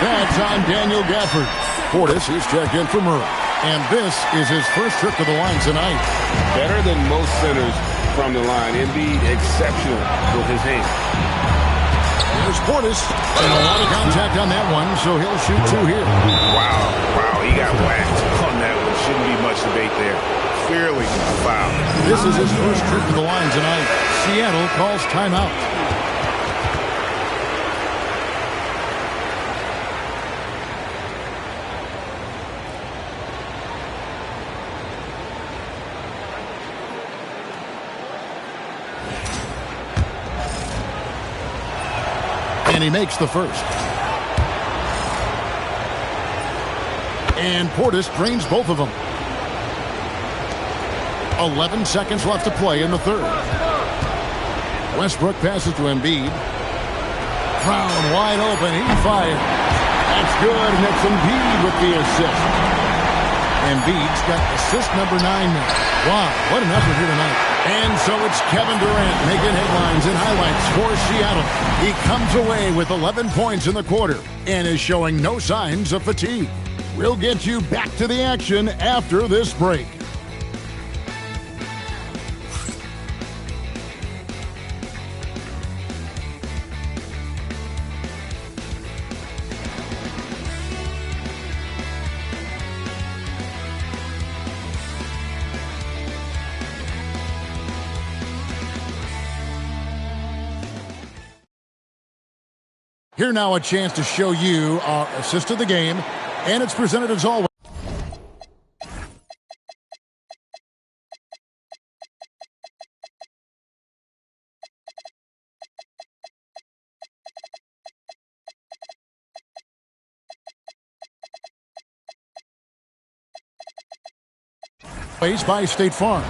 B: That's on Daniel Gafford. Portis is checked in for Murray. And this is his first trip to the line tonight.
E: Better than most centers from the line. Embiid exceptional with his hands.
B: There's Portis. And a lot of contact on that one, so he'll shoot 2 here.
C: Wow, he got whacked on that one. Shouldn't be much debate there. Clearly a foul.
B: This is his first trip to the line tonight. Seattle calls timeout. And he makes the first. And Portis drains both of them. 11 seconds left to play in the third. Westbrook passes to Embiid. Brown wide open. He fires. That's good, and it's Embiid with the assist. Embiid's got assist number 9 now. Wow, what an effort here tonight. And so it's Kevin Durant making headlines and highlights for Seattle. He comes away with 11 points in the quarter and is showing no signs of fatigue. We'll get you back to the action after this break. Here now a chance to show you our assist of the game, and it's presented as always. By State Farm.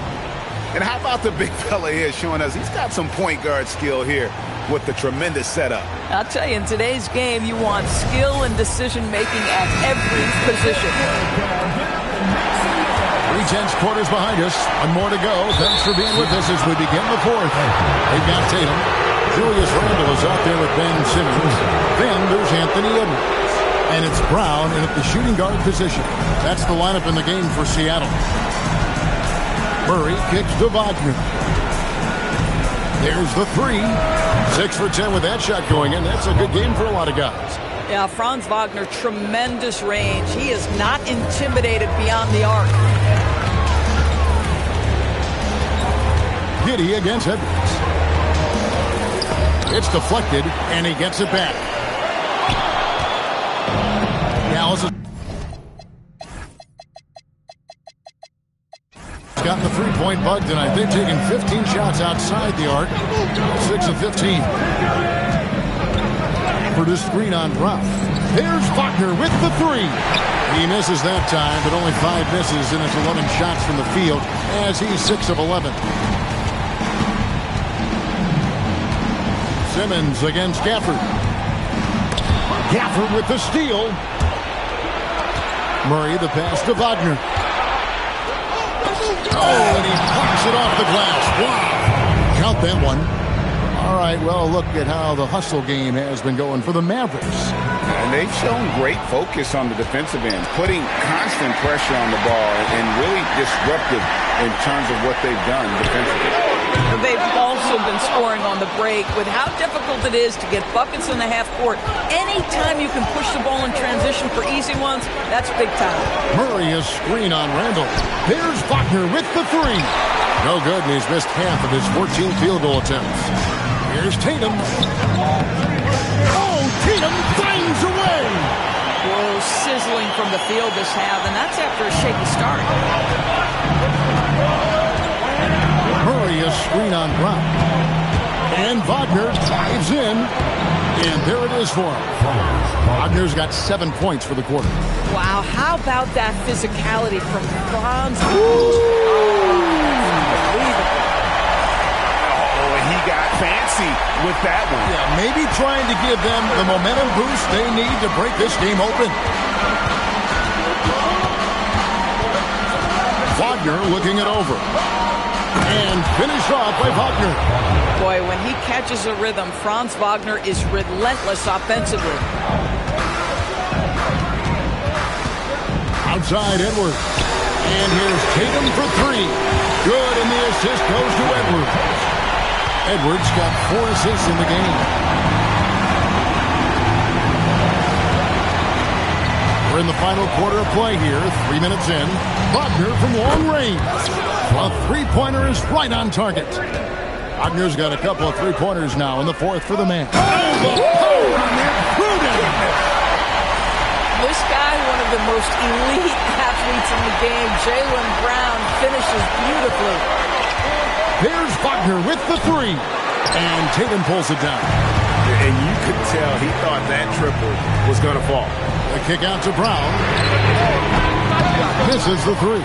C: And how about the big fella here showing us he's got some point guard skill here with the tremendous setup.
H: I'll tell you, in today's game, you want skill and decision-making at every position.
B: 3/10 quarters behind us. One more to go. Thanks for being with us as we begin the fourth. They've got Tatum. Julius Randle is out there with Ben Simmons. Then there's Anthony Edwards. And it's Brown in at the shooting guard position. That's the lineup in the game for Seattle. Murray kicks to Wagner. There's the three. 6 for 10 with that shot going in. That's a good game for a lot of guys.
H: Yeah, Franz Wagner, tremendous range. He is not intimidated beyond the arc.
B: Giddey against Edwards. It's deflected, and he gets it back. Dallas has gotten the three-point bug tonight. They've taken 15 shots outside the arc. 6 of 15. For the screen on Brown. There's Wagner with the three. He misses that time, but only 5 misses in his 11 shots from the field as he's 6 of 11. Simmons against Gafford. Gafford with the steal. Murray the pass to Wagner. Oh, and he pops it off the glass. Wow. Count that one. All right, well, look at how the hustle game has been going for the Mavericks.
C: And they've shown great focus on the defensive end, putting constant pressure on the ball and really disruptive in terms of what they've done defensively.
H: They've also been scoring on the break with how difficult it is to get buckets in the half court. Anytime you can push the ball in transition for easy ones, that's big time.
B: Murray is screen on Randle. There's Wagner with the three. No good, and he's missed half of his 14 field goal attempts. Here's Tatum. Oh, Tatum finds a way.
H: Whoa, sizzling from the field this half, and that's after a shaky start.
B: Murray is screen on Brown. And Wagner dives in. And there it is for him. Wagner's got 7 points for the quarter.
H: Wow, how about that physicality from Franz?
C: He got fancy with that one.
B: Yeah, maybe trying to give them the momentum boost they need to break this game open. Wagner looking it over. And finished off by Wagner.
H: Boy, when he catches a rhythm, Franz Wagner is relentless offensively.
B: Outside Edwards. And here's Tatum for three. Good, and the assist goes to Edwards. Edwards got 4 assists in the game. in the final quarter of play here. 3 minutes in. Wagner from long range. A three-pointer is right on target. Wagner's got a couple of three-pointers now in the fourth for the man. Oh, the power on that.
H: This guy, one of the most elite athletes in the game, Jaylen Brown, finishes beautifully.
B: Here's Wagner with the three. And Tatum pulls it down.
C: And you could tell he thought that triple was going to fall.
B: The kick out to Brown. Misses the three.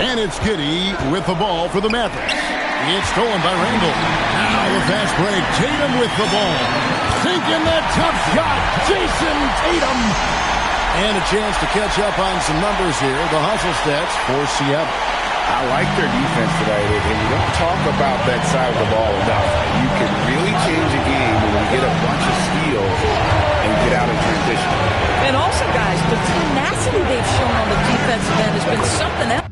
B: And it's Giddey with the ball for the Mavericks. It's stolen by Randall. Now the fast break. Tatum with the ball. Sinking that tough shot. Jason Tatum. And a chance to catch up on some numbers here. The hustle stats for Seattle.
C: I like their defense today, and you don't talk about that side of the ball enough. You can really change a game when you get a bunch of steals and get out in transition.
H: And also, guys, the tenacity they've shown on the defensive end has been something else.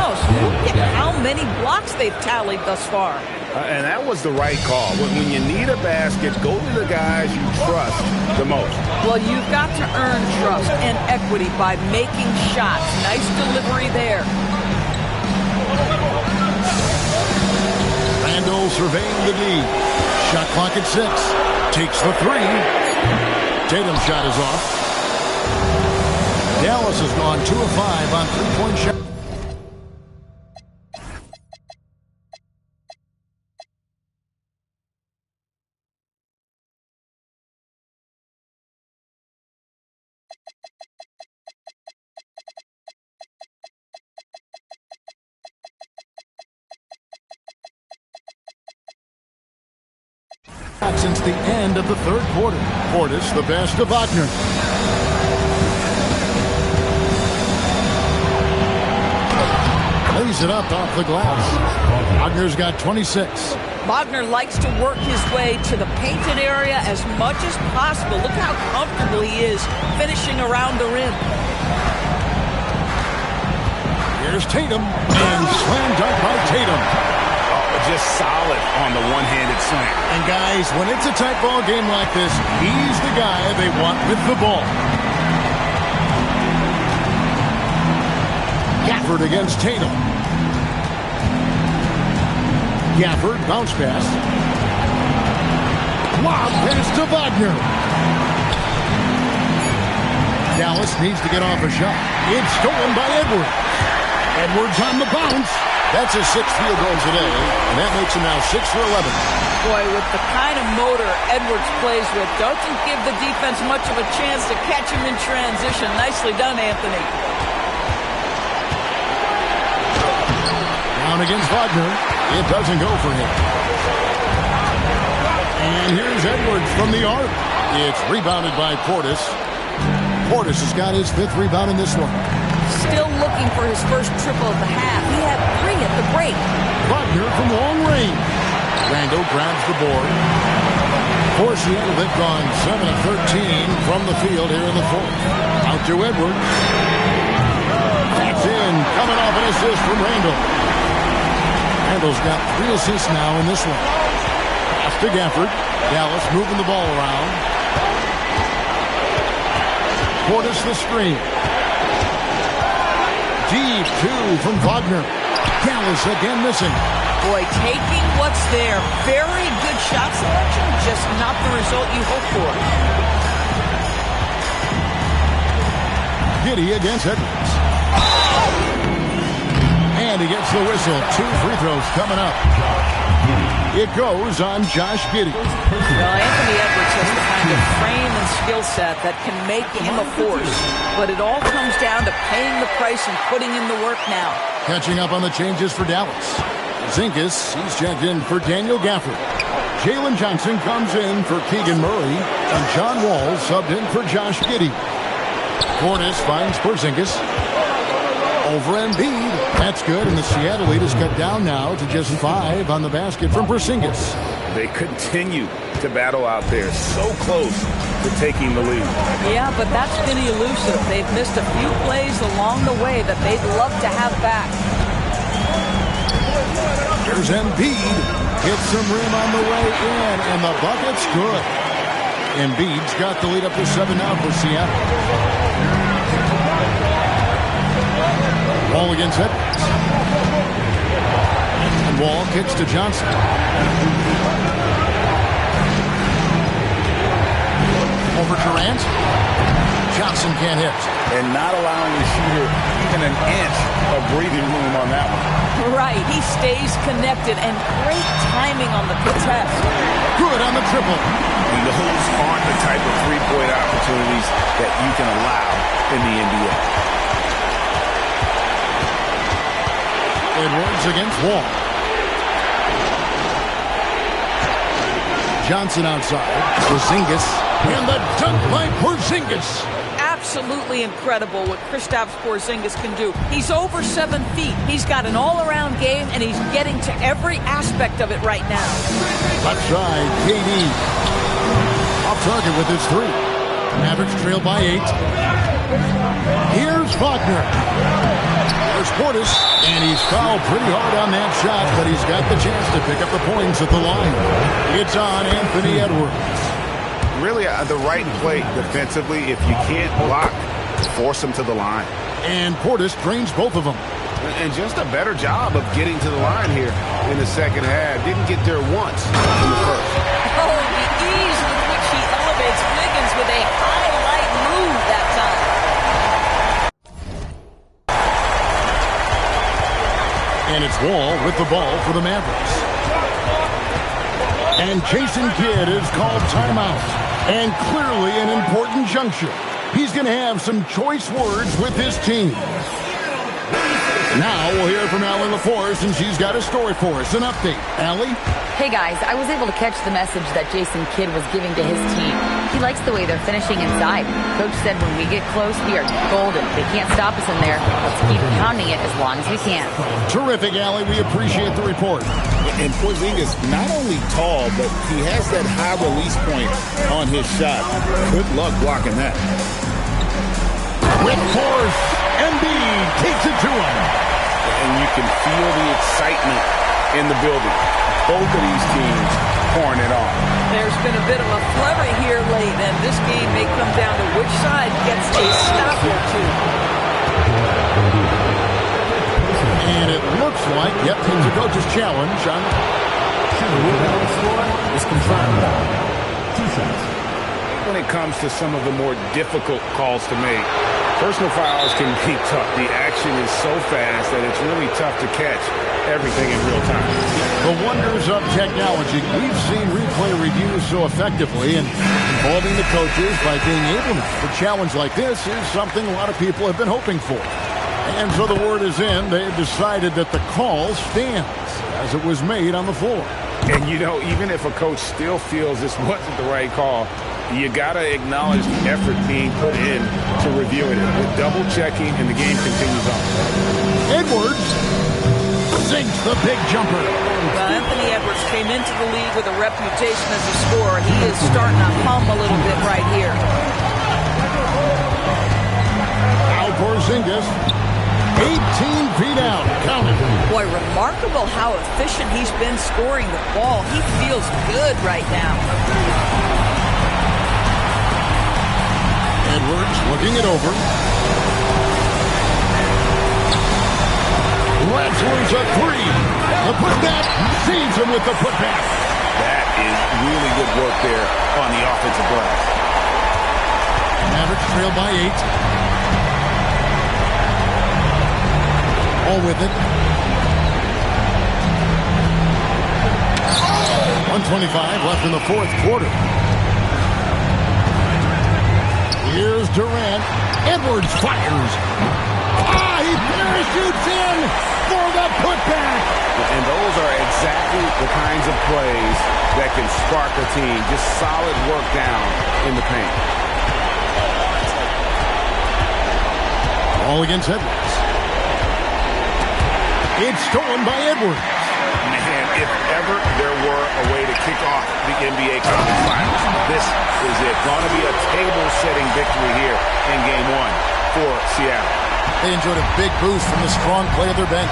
H: Look at how many blocks they've tallied thus far.
C: And that was the right call. When you need a basket, go to the guys you trust the most.
H: Well, you've got to earn trust and equity by making shots. Nice delivery there.
B: Randall surveying the D. Shot clock at 6. Takes the three. Tatum's shot is off. Dallas has gone 2 of 5 on three-point shot. Since the end of the third quarter. Portis, the best of Wagner. Lays it up off the glass. Wagner's got 26.
H: Wagner likes to work his way to the painted area as much as possible. Look how comfortable he is finishing around the rim.
B: Here's Tatum. And slam dunk by Tatum.
C: Just solid on the one-handed slam.
B: And guys, when it's a tight ball game like this, he's the guy they want with the ball. Gafford against Tatum. Gafford, bounce pass. Lob pass to Wagner. Dallas needs to get off a shot. It's stolen by Edwards. Edwards on the bounce. That's his 6th field goal today, and that makes him now 6 for 11.
H: Boy, with the kind of motor Edwards plays with, doesn't give the defense much of a chance to catch him in transition. Nicely done, Anthony.
B: Down against Wagner. It doesn't go for him. And here's Edwards from the arc. It's rebounded by Portis. Portis has got his 5th rebound in this one.
H: Still looking for his first triple of the half. He had 3 at the break.
B: Wagner from long range. Randall grabs the board. For Seattle, they've gone 7 of 13 from the field here in the fourth. Out to Edwards. That's in. Coming off an assist from Randall. Randall's got 3 assists now in this one. Pass to Gafford. Dallas moving the ball around. Portis the screen. Deep 2 from Wagner. Dallas again missing.
H: Boy, taking what's there. Very good shot selection, just not the result you hope for.
B: Giddey against Edwards. And he gets the whistle. 2 free throws coming up. It goes on Josh Giddey.
H: Well, Anthony Edwards has the kind of frame and skill set that can make him a force. But it all comes down to paying the price and putting in the work now.
B: Catching up on the changes for Dallas. Porzingis, he's checked in for Daniel Gafford. Jalen Johnson comes in for Keegan Murray. And John Wall subbed in for Josh Giddey. Portis finds Porzingis. Over Embiid. That's good, and the Seattle lead is cut down now to just 5 on the basket from Porzingis.
C: They continue to battle out there, so close to taking the lead.
H: Yeah, but that's been elusive. They've missed a few plays along the way that they'd love to have back.
B: Here's Embiid. Hits some rim on the way in, and the bucket's good. Embiid's got the lead up to 7 now for Seattle. Wall against Edwards. And Wall kicks to Johnson. Over Durant. Johnson can't hit.
C: And not allowing the shooter even an inch of breathing room on that one.
H: Right, he stays connected, and great timing on the contest.
B: Good on the triple.
C: And those aren't the type of three-point opportunities that you can allow in the NBA.
B: Edwards against Wall. Johnson outside. Porzingis. And the dunk by Porzingis.
H: Absolutely incredible what Kristaps Porzingis can do. He's over 7 feet. He's got an all-around game, and he's getting to every aspect of it right now.
B: Left side, KD. Off target with his 3. Mavericks trail by 8. Here's Wagner. There's Portis, and he's fouled pretty hard on that shot, but he's got the chance to pick up the points at the line. It's on Anthony Edwards.
C: Really the right play defensively. If you can't block, force them to the line.
B: And Portis drains both of them.
C: And just a better job of getting to the line here in the second half. Didn't get there once in the first.
H: Oh, the ease with which he elevates Wiggins with a highlight move that time.
B: And it's Wall with the ball for the Mavericks. And Jason Kidd is called timeout. And clearly an important juncture. He's going to have some choice words with his team. Now we'll hear from Allie LaForce, and she's got a story for us. An update. Allie?
F: Hey guys, I was able to catch the message that Jason Kidd was giving to his team. He likes the way they're finishing inside. Coach said when we get close, we are golden. They can't stop us in there. Let's keep pounding it as long as we can.
B: Terrific, Allie. We appreciate the report.
E: And Porzingis not only tall, but he has that high release point on his shot. Good luck blocking that.
B: With force, Embiid takes it to him.
C: And you can feel the excitement in the building. Both of these teams pouring it on.
H: There's been a bit of a flurry here late, and this game may come down to which side gets a stop or two.
B: And it looks like, yep, it's a coach's challenge on
G: is confirmed. 2 shots.
C: When it comes to some of the more difficult calls to make, personal fouls can be tough. The action is so fast that it's really tough to catch everything in real time.
B: the wonders of technology. We've seen replay reviews so effectively and involving the coaches by being able to. A challenge like this is something a lot of people have been hoping for. And so the word is in. They've decided that the call stands as it was made on the floor.
C: And, you know, even if a coach still feels this wasn't the right call, you got to acknowledge the effort being put in to reviewing it. With double-checking, and the game continues on.
B: Edwards sinks the big jumper.
H: Well, Anthony Edwards came into the league with a reputation as a scorer. He is starting to hum a little bit right here.
B: Now Porzingis, 18 feet out, counted.
H: Boy, remarkable how efficient he's been scoring the ball. He feels good right now.
B: Edwards looking it over. Wrestler's a three. The putback saves him with the putback.
C: That is really good work there on the offensive glass.
B: Mavericks trail by 8. All with it. 1:25 left in the fourth quarter. Here's Durant, Edwards fires. He parachutes in for the putback.
C: And those are exactly the kinds of plays that can spark a team. Just solid work down in the paint.
B: Ball against Edwards. It's stolen by Edwards.
C: Man, if ever there were a way to kick off the NBA Conference Finals, this is it. Going to be a table-setting victory here in Game 1 for Seattle.
B: They enjoyed a big boost from the strong play of their bench.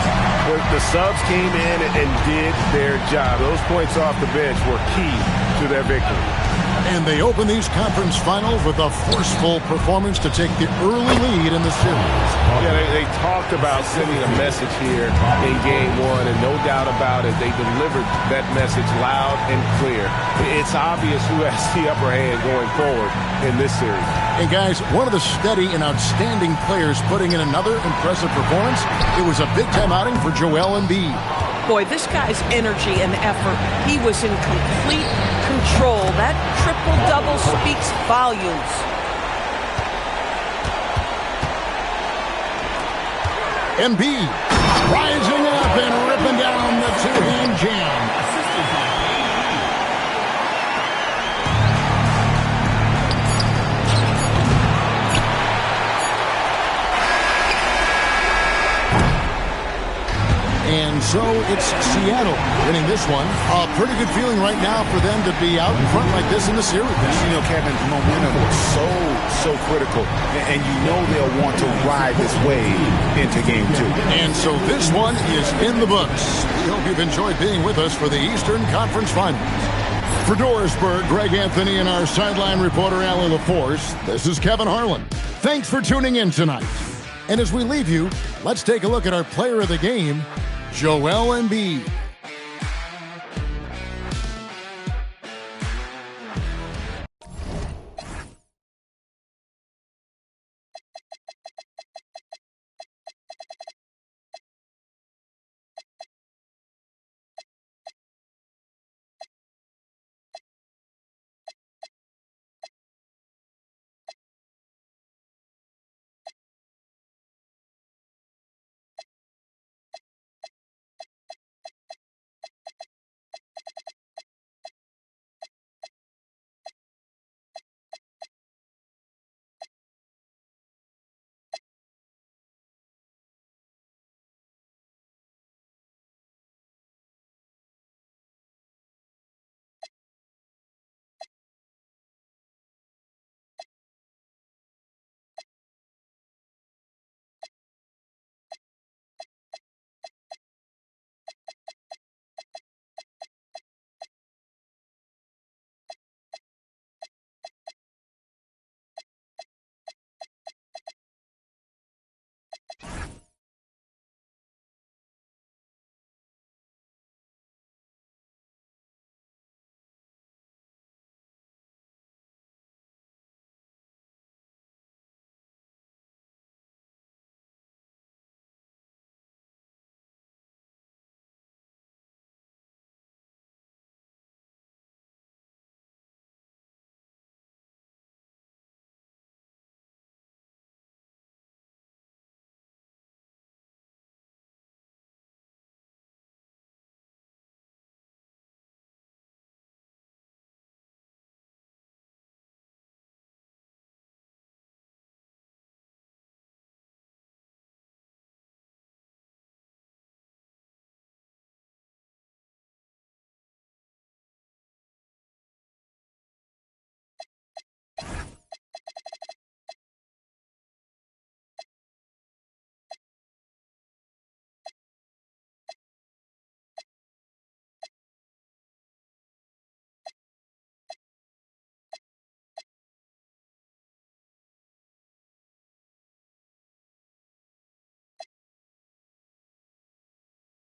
C: The subs came in and did their job. Those points off the bench were key to their victory.
B: And they open these conference finals with a forceful performance to take the early lead in the series.
C: Yeah, they talked about sending a message here in Game 1, and no doubt about it, they delivered that message loud and clear. It's obvious who has the upper hand going forward in this series.
B: And guys, one of the steady and outstanding players putting in another impressive performance, it was a big-time outing for Joel Embiid.
D: Boy, this guy's energy and effort, he was in complete control. That triple-double speaks volumes.
B: Embiid rising up and ripping down the two-hand jam. And so it's Seattle winning this one. A pretty good feeling right now for them to be out in front like this in the series.
C: You know, Kevin, momentum is so critical. And you know they'll want to ride this wave into Game 2.
B: And so this one is in the books. We hope you've enjoyed being with us for the Eastern Conference Finals. For Dorisburg, Greg Anthony, and our sideline reporter, Allie LaForce, this is Kevin Harlan. Thanks for tuning in tonight. And as we leave you, let's take a look at our player of the game, Joel Embiid.